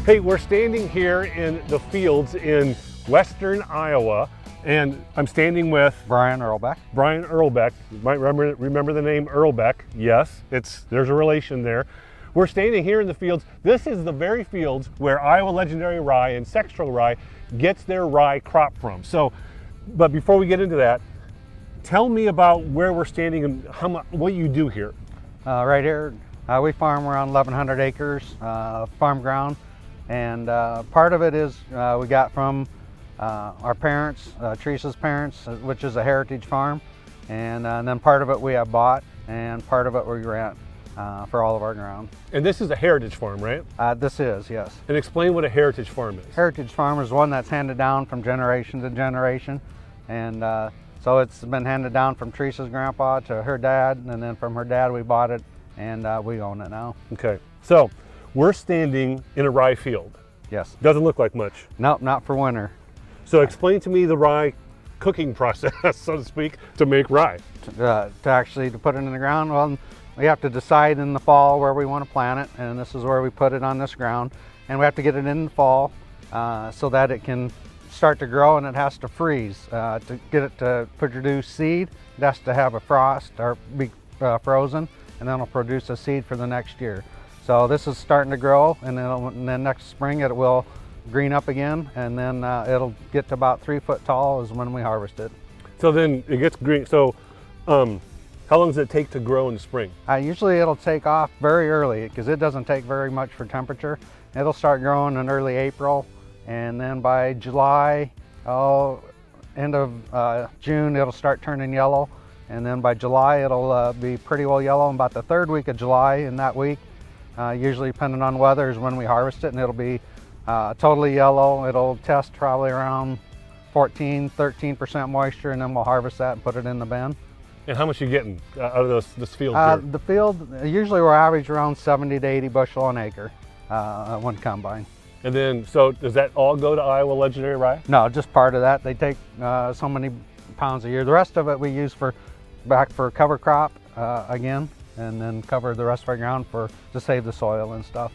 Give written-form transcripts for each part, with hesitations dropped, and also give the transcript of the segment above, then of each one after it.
Hey, we're standing here in the fields in western Iowa, and I'm standing with Brian Irlebeck. Brian Irlebeck. You might remember the name Irlebeck. Yes, there's a relation there. We're standing here in the fields. This is the very fields where Iowa Legendary Rye and Sextral Rye gets their rye crop from. But before we get into that, tell me about where we're standing and what you do here. Right here, we farm around 1,100 acres farm ground, and part of it is we got from our parents, Teresa's parents, which is a heritage farm, and then part of it we have bought, and part of it we rent for all of our ground. And this is a heritage farm, right? This is, yes. And explain what a heritage farm is. Heritage farm is one that's handed down from generation to generation, and so it's been handed down from Teresa's grandpa to her dad, and then from her dad we bought it, and we own it now. Okay, so we're standing in a rye field. Yes. Doesn't look like much. Nope, not for winter. So explain to me the rye cooking process, so to speak, to make rye. To put it in the ground, well, we have to decide in the fall where we want to plant it, and this is where we put it on this ground. And we have to get it in the fall so that it can start to grow, and it has to freeze. To get it to produce seed, it has to have a frost or be frozen, and then it'll produce a seed for the next year. So this is starting to grow, and then next spring it will green up again, and then it'll get to about 3 foot tall is when we harvest it. So then it gets green. So how long does it take to grow in the spring? Usually it'll take off very early because it doesn't take very much for temperature. It'll start growing in early April, and then by July, end of June, it'll start turning yellow, and then by July it'll be pretty well yellow. And about the third week of July, in that week, usually depending on weather, is when we harvest it, and it'll be totally yellow. It'll test probably around 13% moisture, and then we'll harvest that and put it in the bin. And how much are you getting out of this field here? The field, usually we're average around 70 to 80 bushel an acre one combine. And then, so does that all go to Iowa Legendary Rye? No, just part of that. They take so many pounds a year. The rest of it we use back for cover crop again, and then cover the rest of our ground to save the soil and stuff.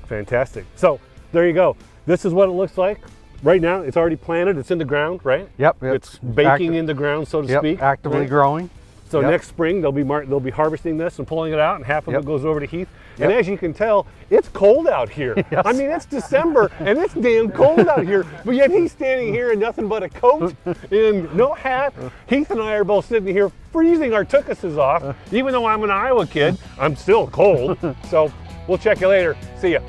Fantastic. So there you go. This is what it looks like. Right now, it's already planted. It's in the ground, right? Yep. It's baking in the ground, so to speak. Actively right? growing. So next spring, they'll be harvesting this and pulling it out, and half of it goes over to Heath. And as you can tell, it's cold out here. Yes. I mean, it's December, and it's damn cold out here. But yet he's standing here in nothing but a coat and no hat. Heath and I are both sitting here freezing our tuchuses off. Even though I'm an Iowa kid, I'm still cold. So we'll check you later. See ya.